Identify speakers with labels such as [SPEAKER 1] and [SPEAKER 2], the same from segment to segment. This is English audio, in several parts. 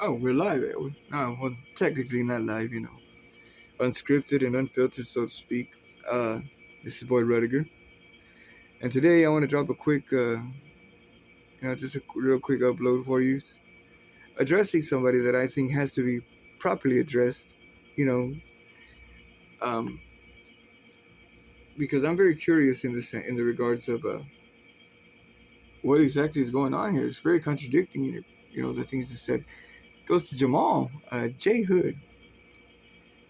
[SPEAKER 1] Oh, we're live. No, well, technically not live, unscripted and unfiltered, so to speak. Uh, this is Boy Rudiger, and today I want to drop a quick, just a real quick upload for you, addressing somebody that I think has to be properly addressed, you know, um, because I'm very curious in the regards of what exactly is going on here. It's very contradicting, the things that said. Goes to Jamal, JHood,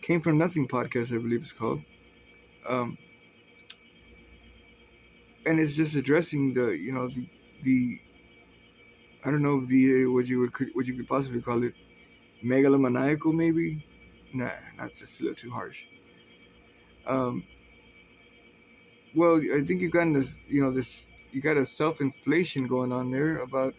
[SPEAKER 1] Came From Nothing podcast, I believe it's called. Um, and it's just addressing the I don't know if the what you could possibly call it, megalomaniacal maybe. Nah, that's just a little too harsh. Um, well, I think you got a self inflation going on there about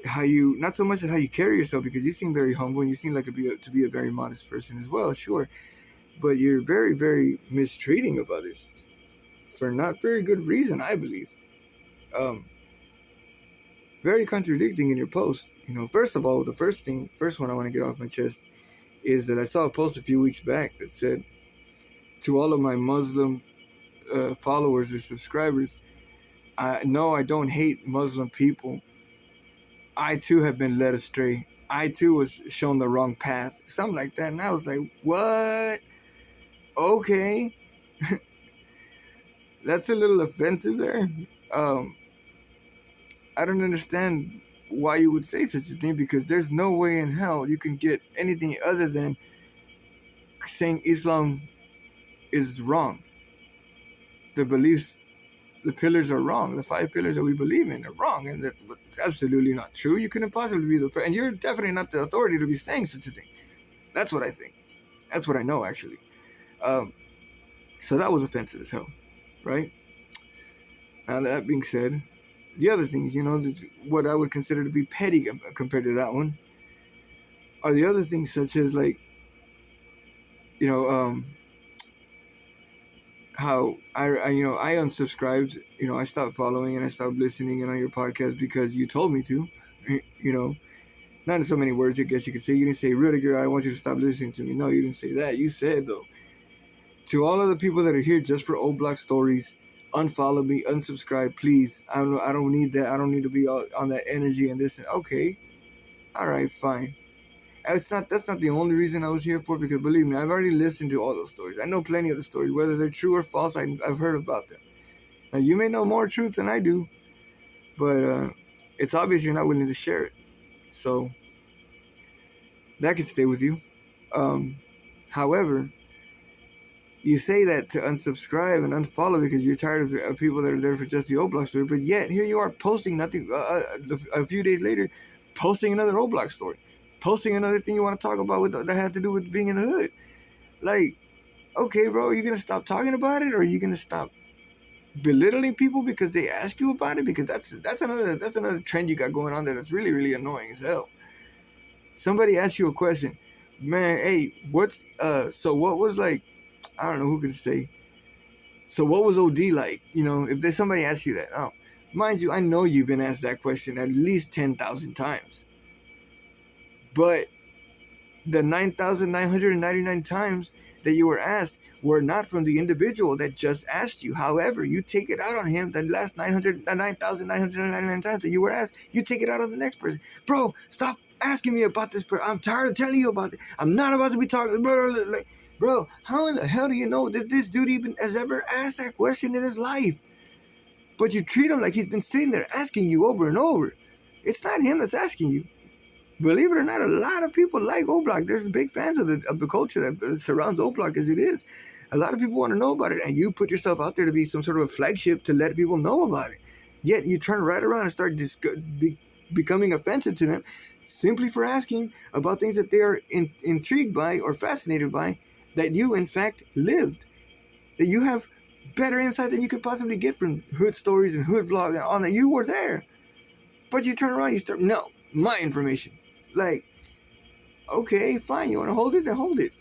[SPEAKER 1] how you, not so much as how you carry yourself, because you seem very humble and you seem like to be a very modest person as well, sure, but you're very very mistreating of others for not very good reason, I believe. Um, Very contradicting in your post. First of all, the first one I want to get off my chest is that I saw a post a few weeks back that said, to all of my Muslim followers or subscribers, no, I don't hate Muslim people. I too have been led astray. I too was shown the wrong path, something like that. And I was like, what? Okay, that's a little offensive there. Um, I don't understand why you would say such a thing, because there's no way in hell you can get anything other than saying Islam is wrong. The beliefs, the pillars are wrong. The 5 pillars that we believe in are wrong, and that's absolutely not true. You couldn't possibly be and you're definitely not the authority to be saying such a thing. That's what I think. That's what I know, actually. Um, so that was offensive as hell, right? Now that being said, the other things, what I would consider to be petty compared to that one, are the other things, such as like, you know, um, how I unsubscribed. I stopped following and I stopped listening in on your podcast because you told me to. You know, not in so many words, I guess you could say. You didn't say, Rudiger, I want you to stop listening to me. No, you didn't say that. You said, though, to all of the people that are here just for old block stories, unfollow me, unsubscribe, please. I don't need that. I don't need to be on that energy and this. Okay, all right, fine. That's not the only reason I was here for, because believe me, I've already listened to all those stories. I know plenty of the stories, whether they're true or false. I've heard about them. Now, you may know more truth than I do, but it's obvious you're not willing to share it. So that could stay with you. Um, However, you say that to unsubscribe and unfollow because you're tired of people that are there for just the O Block story, but yet here you are posting nothing. A few days later, posting another O Block story, posting another thing you want to talk about that had to do with being in the hood. Like, okay, bro, are you gonna stop talking about it, or are you gonna stop belittling people because they ask you about it? Because that's another trend you got going on there that's really really annoying as hell. Somebody asks you a question, man. Hey, so what was like? I don't know who could say. So what was OD like? If there's somebody asks you that, oh, mind you, I know you've been asked that question at least 10,000 times, but the 9,999 times that you were asked were not from the individual that just asked you. However, you take it out on him. The last 9,999 times that you were asked, you take it out on the next person. Bro, stop asking me about this. I'm tired of telling you about it. I'm not about to be talking. Bro, how in the hell do you know that this dude even has ever asked that question in his life? But you treat him like he's been sitting there asking you over and over. It's not him that's asking you. Believe it or not, a lot of people like O-Block. There's big fans of the culture that surrounds O-Block as it is. A lot of people want to know about it, and you put yourself out there to be some sort of a flagship to let people know about it. Yet you turn right around and start becoming offensive to them simply for asking about things that they are intrigued by or fascinated by, that you, in fact, lived. That you have better insight than you could possibly get from hood stories and hood vlogs and all that. You were there. But you turn around, you start, no, my information. Like, okay, fine, you want to hold it, then hold it.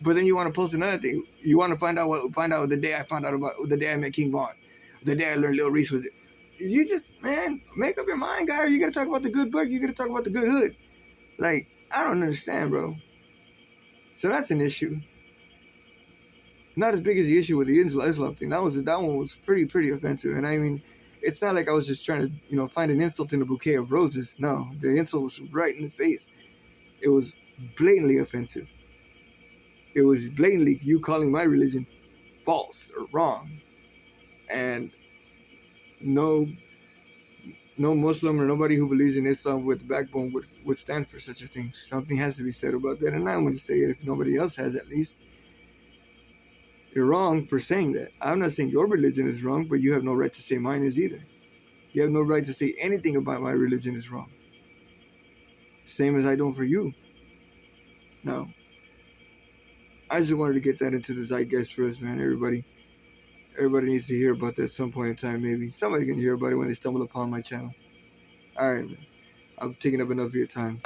[SPEAKER 1] But then you want to post another thing. You want to find out the day I found out about, the day I met King Vaughn, the day I learned Lil Reese was it. You just, man, make up your mind, guy. Are you gonna talk about the good book? You gonna talk about the good hood? Like, I don't understand, bro. So that's an issue. Not as big as the issue with the Islam thing. That one was pretty offensive. And I mean, it's not like I was just trying to find an insult in a bouquet of roses. No, the insult was right in his face. It was blatantly offensive. It was blatantly you calling my religion false or wrong, and no no Muslim or nobody who believes in Islam with backbone would stand for such a thing. Something has to be said about that, and I'm going to say it if nobody else has at least. You're wrong for saying that. I'm not saying your religion is wrong, but you have no right to say mine is either. You have no right to say anything about my religion is wrong. Same as I don't for you. No. I just wanted to get that into the zeitgeist for us, man. Everybody needs to hear about that at some point in time, maybe. Somebody can hear about it when they stumble upon my channel. Alright, man. I've taken up enough of your time.